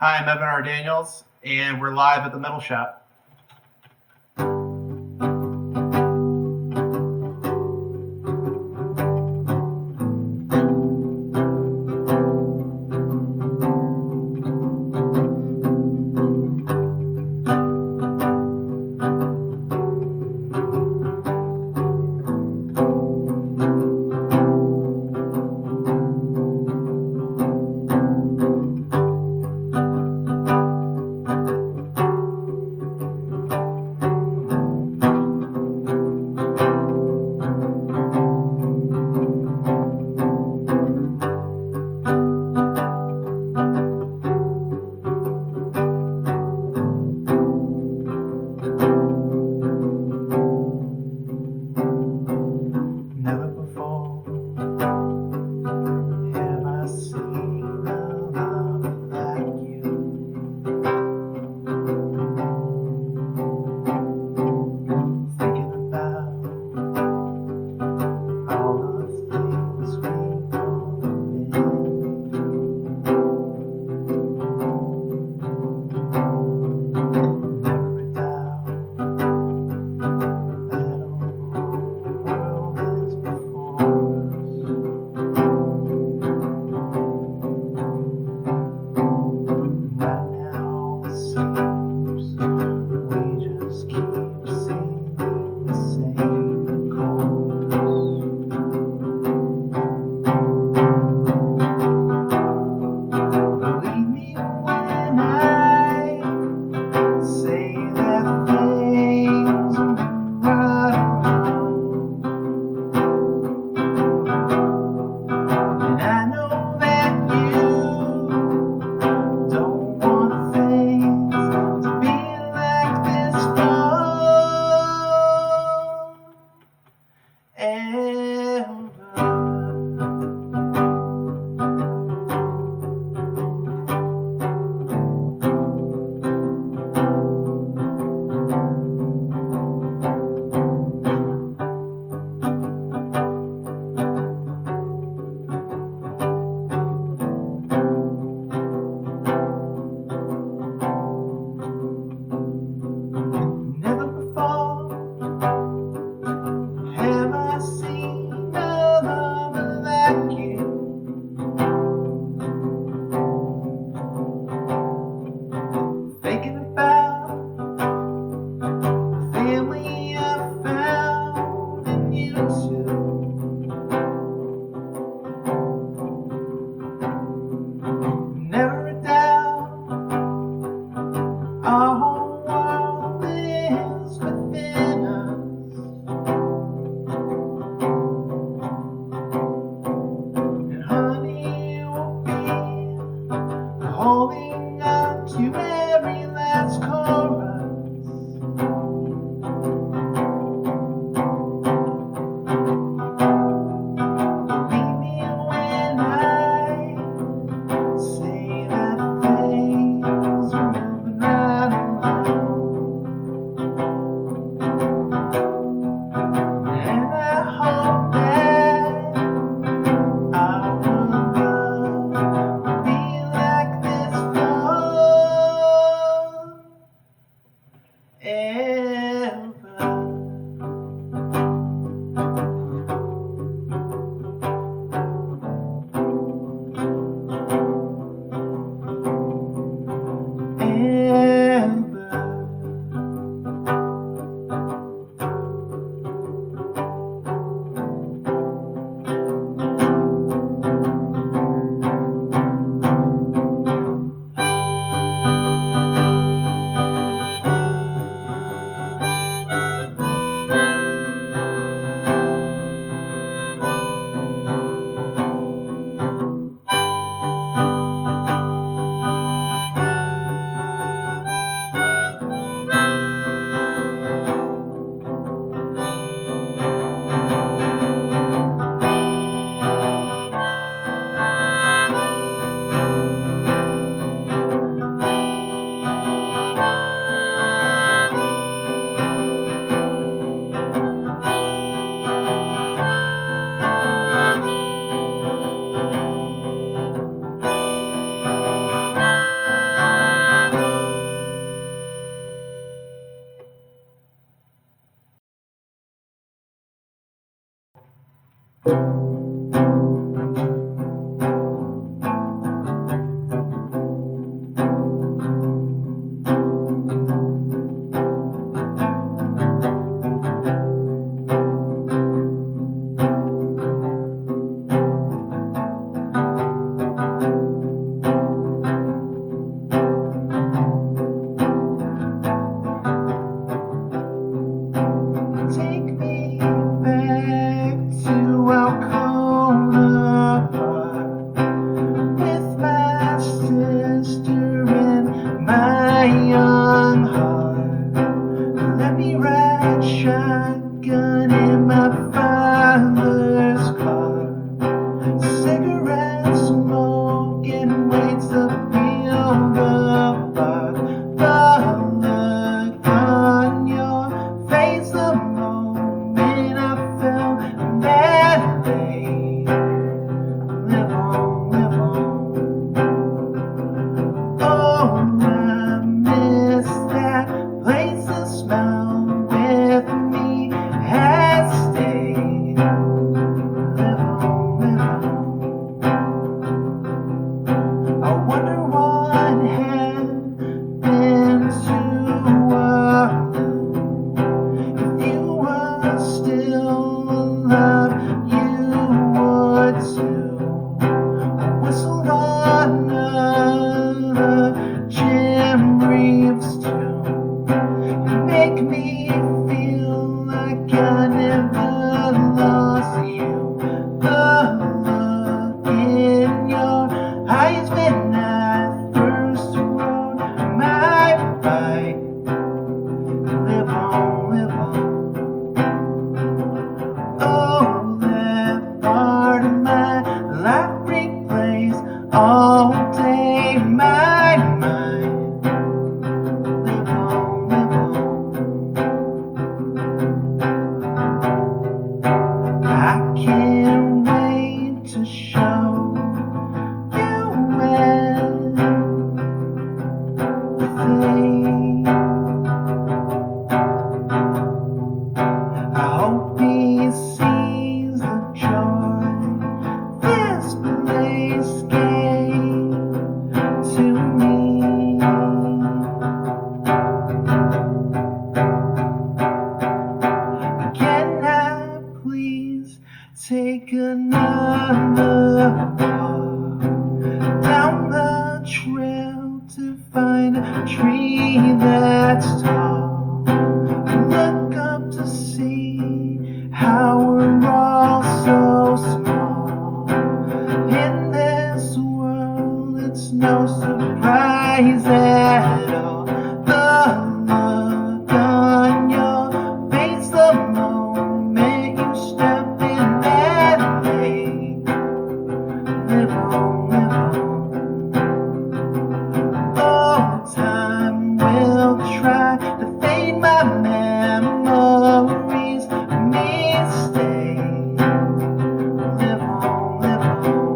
Hi, I'm Evan R. Daniels, and we're live at the Metal Shop. can't wait to feel the fire. The look on your face the moment I felt that day. Live on, live on. Oh, I miss that place. The smell with me has stayed. Live on, live on. I wonder what happened to us. If you were still alive, you would too. Whistle on another Jim Reeves tune. You make me feel like I never lost you. The look in your eyes when I first wrote my right. Live on, live on. Oh, that part of my life replays all day my mind. Live on, live on. I can't wait to show you everything. I hope he sees the joy this place gave to me. Can I please take another walk down the trail to find a tree that's tall? Look up to see how we're all so small. In this world, it's no surprise at all. The look on your face the moment you step in that lake. Live on, live on. Oh, time will try to fade my memories. Me stay. Live on, live on.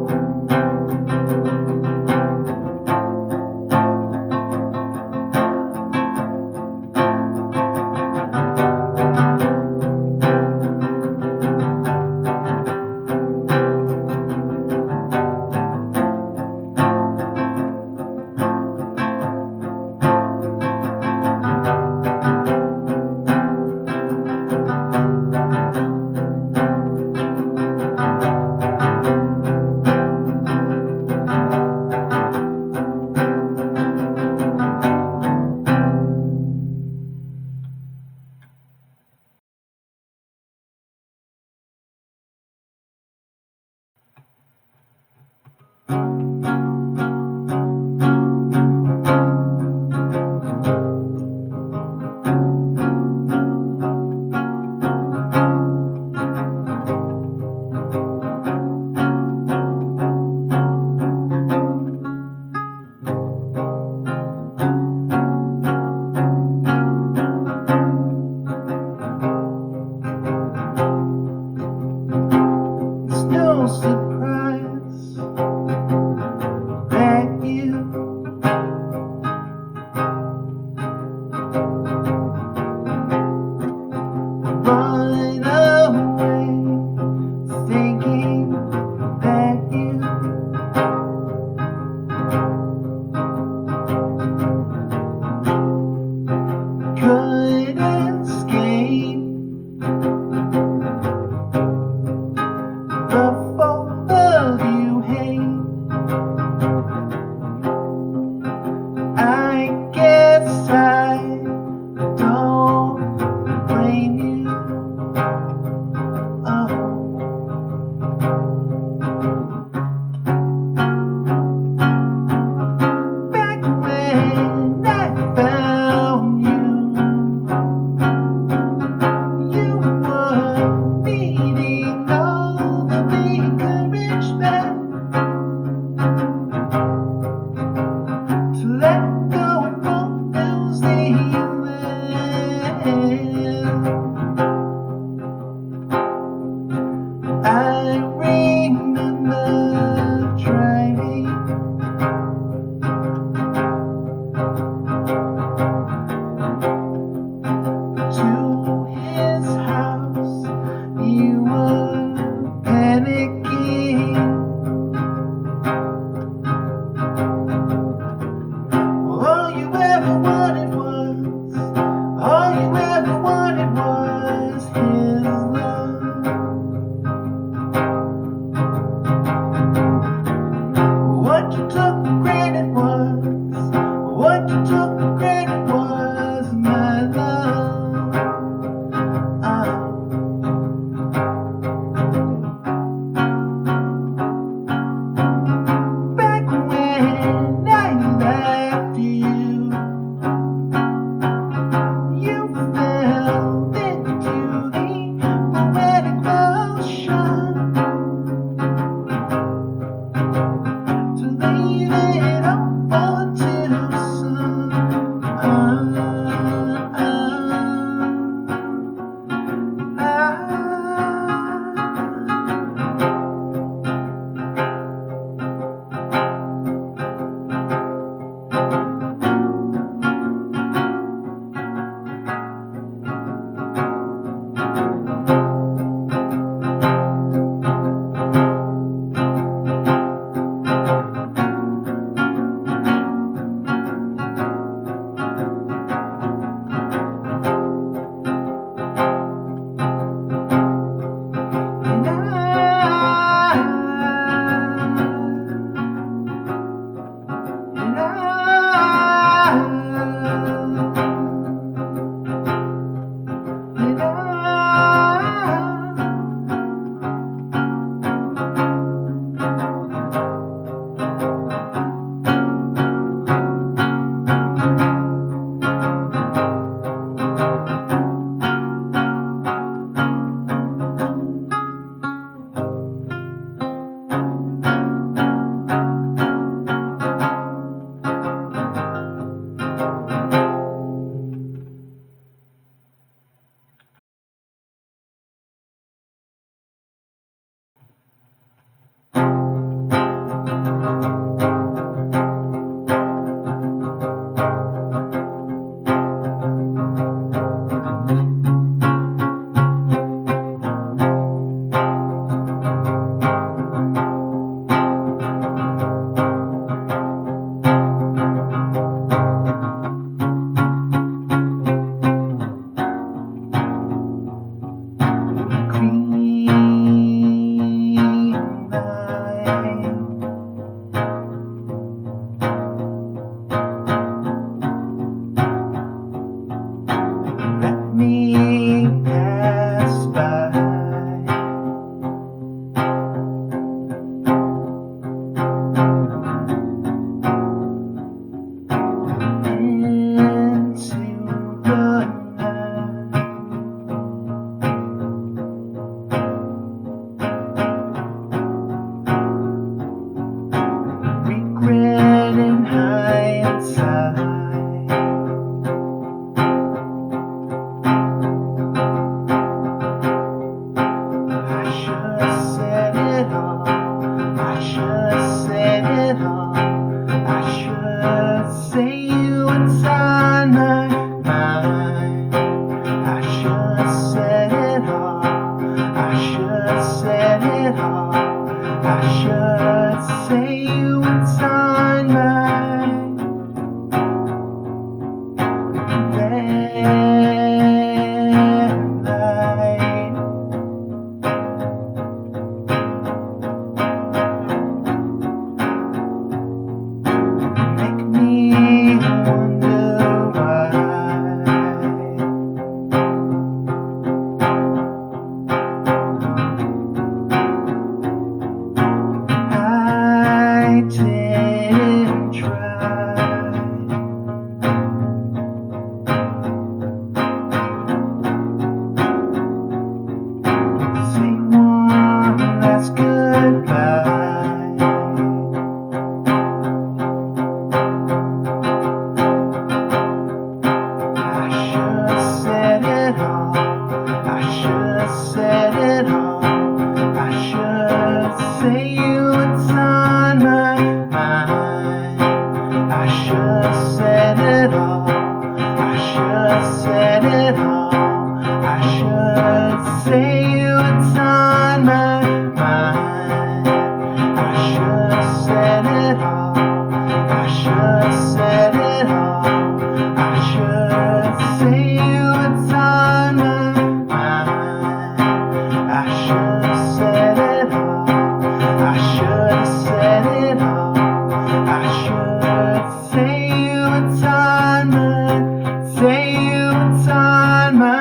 Say what's on mine. Say what's on mine.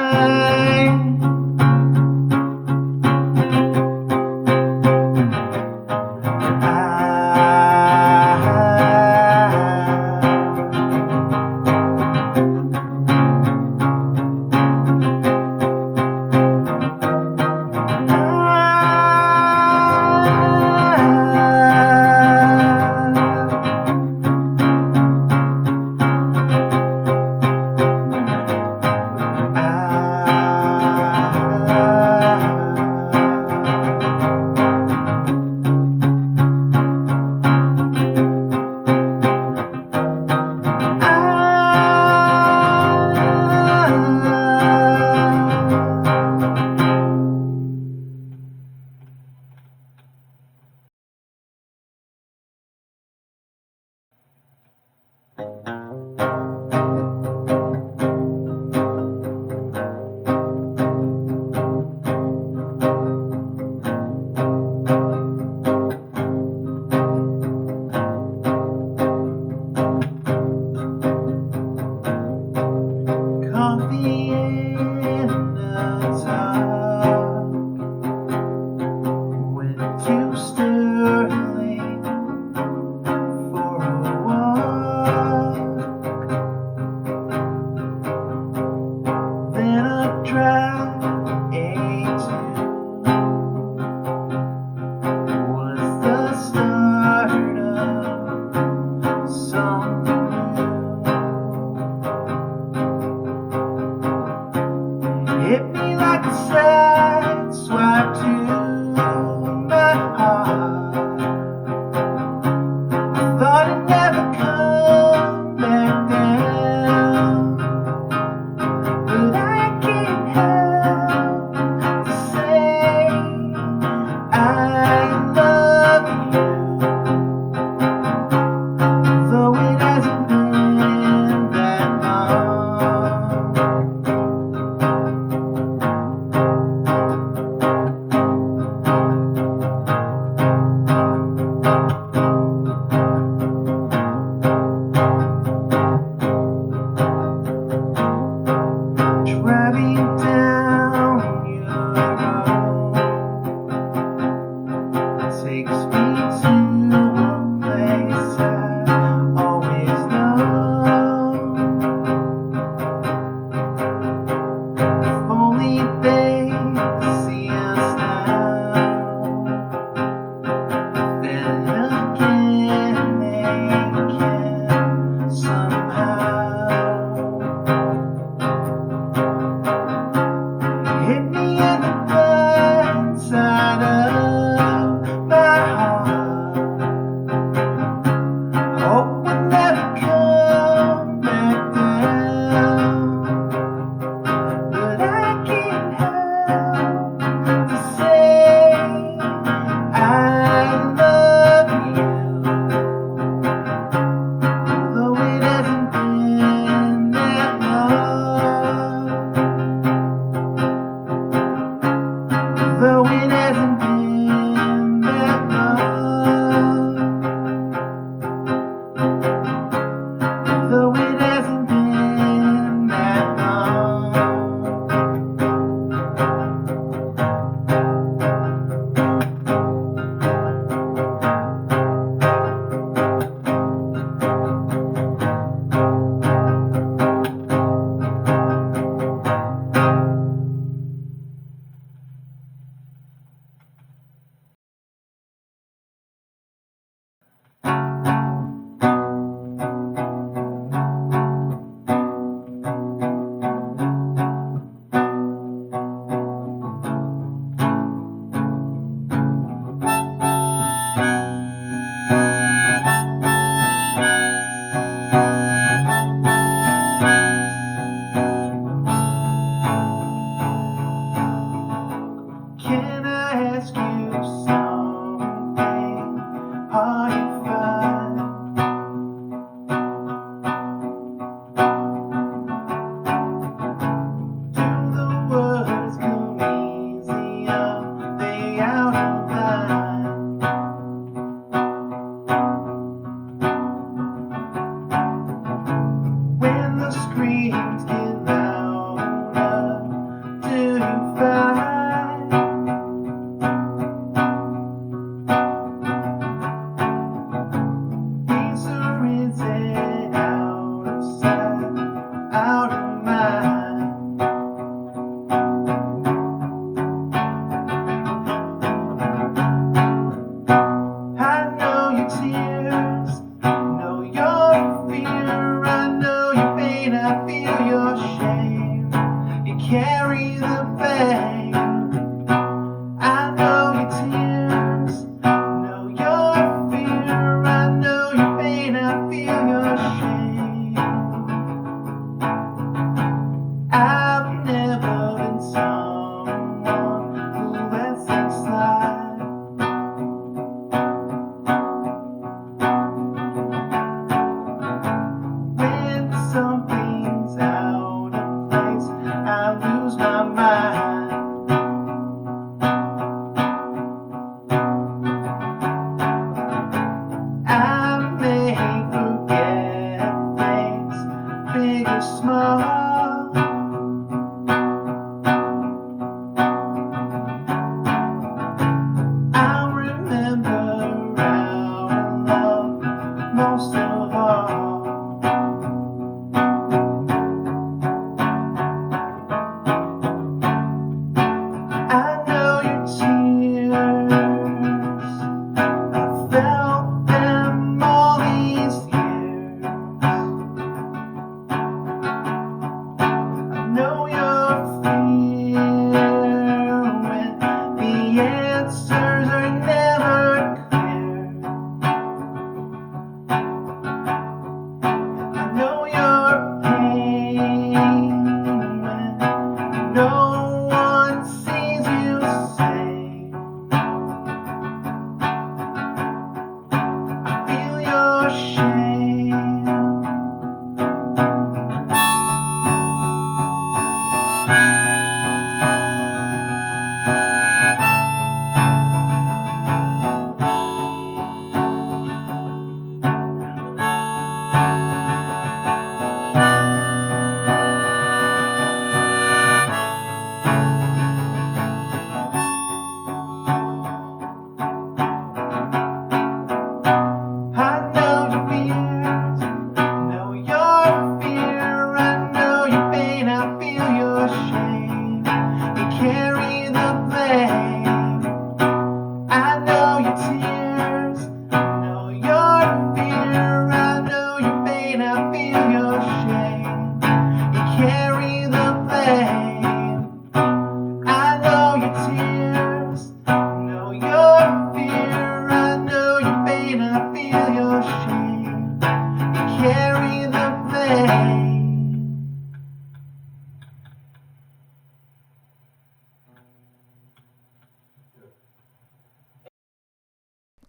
Coffee in the dark. Went to Sterling for a walk.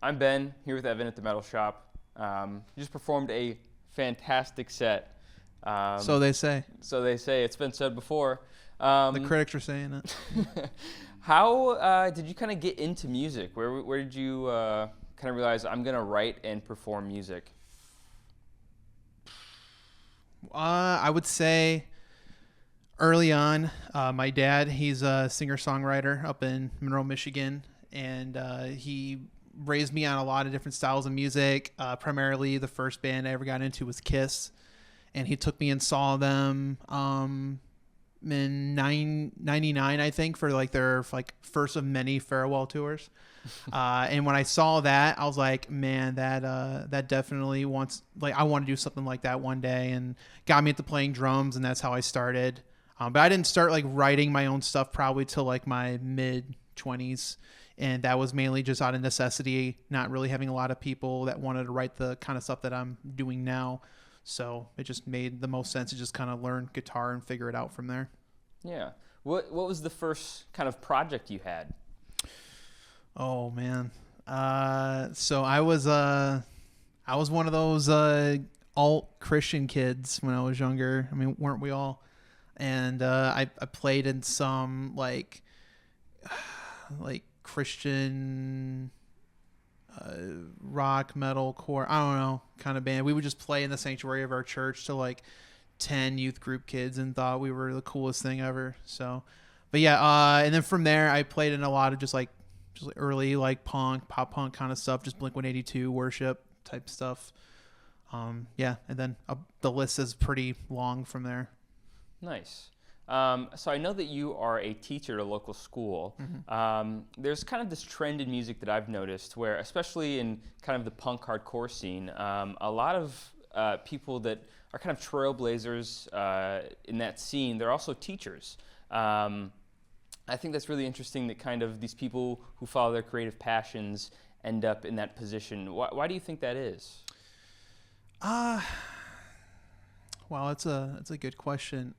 I'm Ben, here with Evin at the Metal Shop. You just performed a fantastic set. So they say. So they say. It's been said before. The critics are saying it. How did you kind of get into music? Where did you kind of realize I'm going to write and perform music? I would say early on, my dad, he's a singer-songwriter up in Monroe, Michigan, and he raised me on a lot of different styles of music. Primarily, the first band I ever got into was Kiss, and he took me and saw them in '99, I think, for their first of many farewell tours. And when I saw that, I was like, man, that definitely I want to do something like that one day, and got me into playing drums, and that's how I started. But I didn't start writing my own stuff probably till my mid 20s. And that was mainly just out of necessity, not really having a lot of people that wanted to write the kind of stuff that I'm doing now. So it just made the most sense to just kind of learn guitar and figure it out from there. Yeah. What was the first kind of project you had? Oh man. So I was one of those alt Christian kids when I was younger. I mean, weren't we all? And I played in some like Christian rock, metal, core, I don't know, kind of band. We would just play in the sanctuary of our church to 10 youth group kids and thought we were the coolest thing ever. So, but yeah, and then from there I played in a lot of just early punk, pop punk kind of stuff, just Blink-182, worship type stuff. Yeah, and then the list is pretty long from there. Nice. So I know that you are a teacher at a local school. Mm-hmm. There's kind of this trend in music that I've noticed where, especially in kind of the punk hardcore scene, a lot of people that are kind of trailblazers in that scene, they're also teachers. I think that's really interesting that kind of these people who follow their creative passions end up in that position. Why do you think that is? Wow, that's a good question.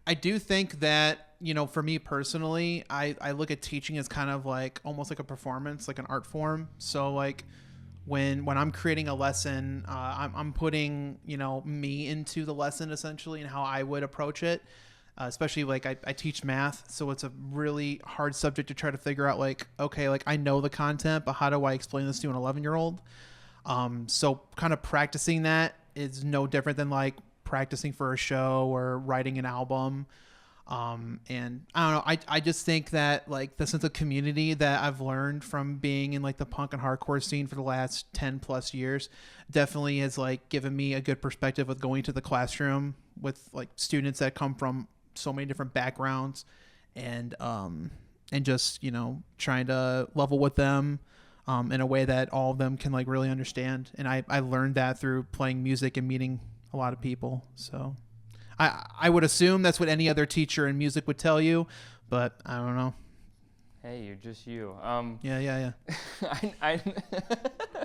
I do think that, for me personally, I look at teaching as kind of almost like a performance, like an art form. So when I'm creating a lesson, I'm putting, me into the lesson essentially and how I would approach it. Especially I teach math, so it's a really hard subject to try to figure out okay, I know the content, but how do I explain this to an 11-year-old? So kind of practicing that is no different than practicing for a show or writing an album. And I don't know, I just think that the sense of community that I've learned from being in the punk and hardcore scene for the last 10 plus years definitely has given me a good perspective with going to the classroom with students that come from so many different backgrounds, and just trying to level with them in a way that all of them can really understand. And I learned that through playing music and meeting a lot of people. So I would assume that's what any other teacher in music would tell you, but I don't know. Hey, you're just you. Yeah. I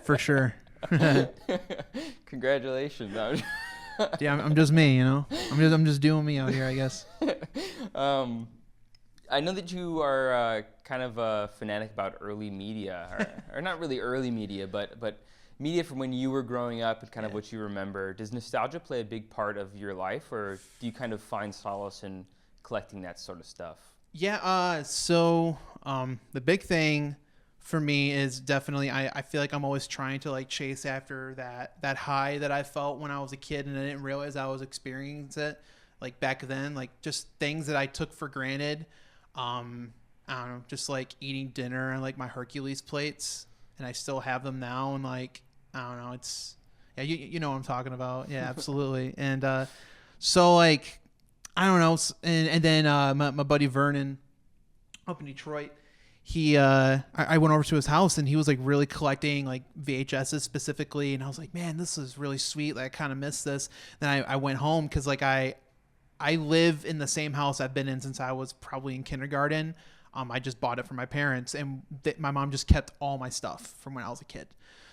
For sure. Congratulations. Yeah, I'm just me, I'm just doing me out here, I guess. I know that you are kind of a fanatic about early media, or not really early media, but media from when you were growing up and kind of what you remember. Does nostalgia play a big part of your life, or do you kind of find solace in collecting that sort of stuff? Yeah, so the big thing for me is definitely I feel like I'm always trying to chase after that high that I felt when I was a kid, and I didn't realize I was experiencing it back then, just things that I took for granted. I don't know, just eating dinner and my Hercules plates, and I still have them now, and I don't know, it's, yeah, you know what I'm talking about. Yeah, absolutely. And so I don't know, and then my buddy Vernon up in Detroit, I went over to his house, and he was really collecting VHSs specifically, and I was like, man, this is really sweet. I kind of miss this. Then I went home because I live in the same house I've been in since I was probably in kindergarten. I just bought it for my parents, and my mom just kept all my stuff from when I was a kid.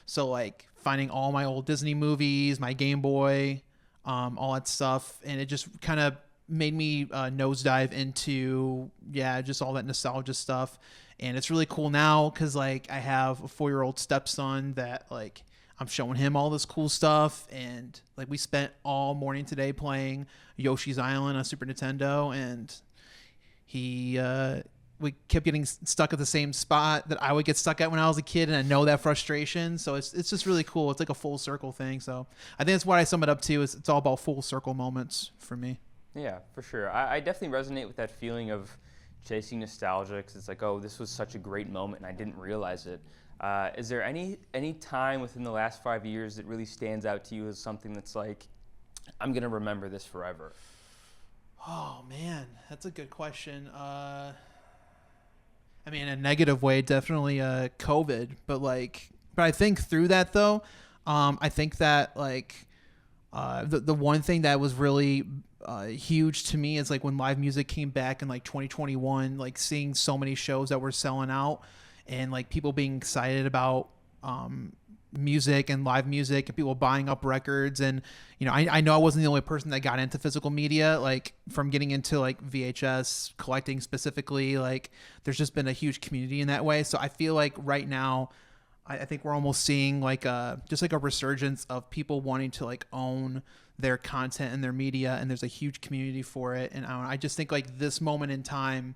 So finding all my old Disney movies, my Game Boy, all that stuff, and it just kind of made me nosedive into just all that nostalgia stuff. And it's really cool now because like I have a 4-year-old stepson that like I'm showing him all this cool stuff, and like we spent all morning today playing Yoshi's Island on Super Nintendo, and he we kept getting stuck at the same spot that I would get stuck at when I was a kid, and I know that frustration. So it's just really cool. It's like a full circle thing. So I think that's what I sum it up to, is it's all about full circle moments for me. Yeah, for sure. I definitely resonate with that feeling of chasing nostalgia, because it's like, oh, this was such a great moment and I didn't realize it. Is there any time within the last 5 years that really stands out to you as something that's like, I'm going to remember this forever? Oh, man, that's a good question. I mean, in a negative way, definitely COVID. But I think through that, though, I think that like the one thing that was really huge to me is like when live music came back in like 2021, like seeing so many shows that were selling out, and like people being excited about music and live music, and people buying up records. And you know, I know I wasn't the only person that got into physical media, like from getting into like VHS collecting specifically. Like there's just been a huge community in that way. So I feel like right now I think we're almost seeing like just like a resurgence of people wanting to like own their content and their media, and there's a huge community for it. And I just think like this moment in time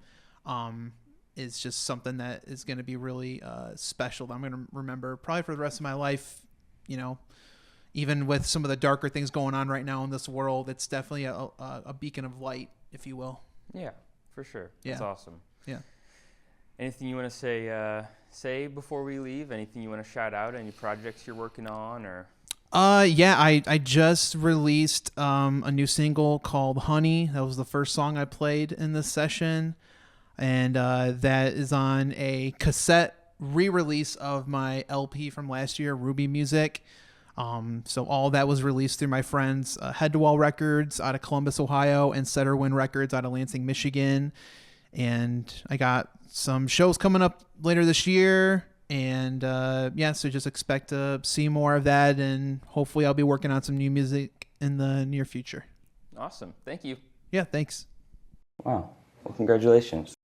is just something that is going to be really special, that I'm going to remember probably for the rest of my life. You know, even with some of the darker things going on right now in this world, it's definitely a beacon of light, if you will. Yeah, for sure. Yeah. That's awesome. Yeah. Anything you want to say before we leave? Anything you want to shout out? Any projects you're working on, or? Yeah, I just released a new single called Honey. That was the first song I played in this session. And that is on a cassette re-release of my LP from last year, Ruby Music. So all that was released through my friends, Head to Wall Records out of Columbus, Ohio, and Setterwind Records out of Lansing, Michigan. And I got some shows coming up later this year. And so just expect to see more of that. And hopefully I'll be working on some new music in the near future. Awesome. Thank you. Yeah, thanks. Wow. Well, congratulations.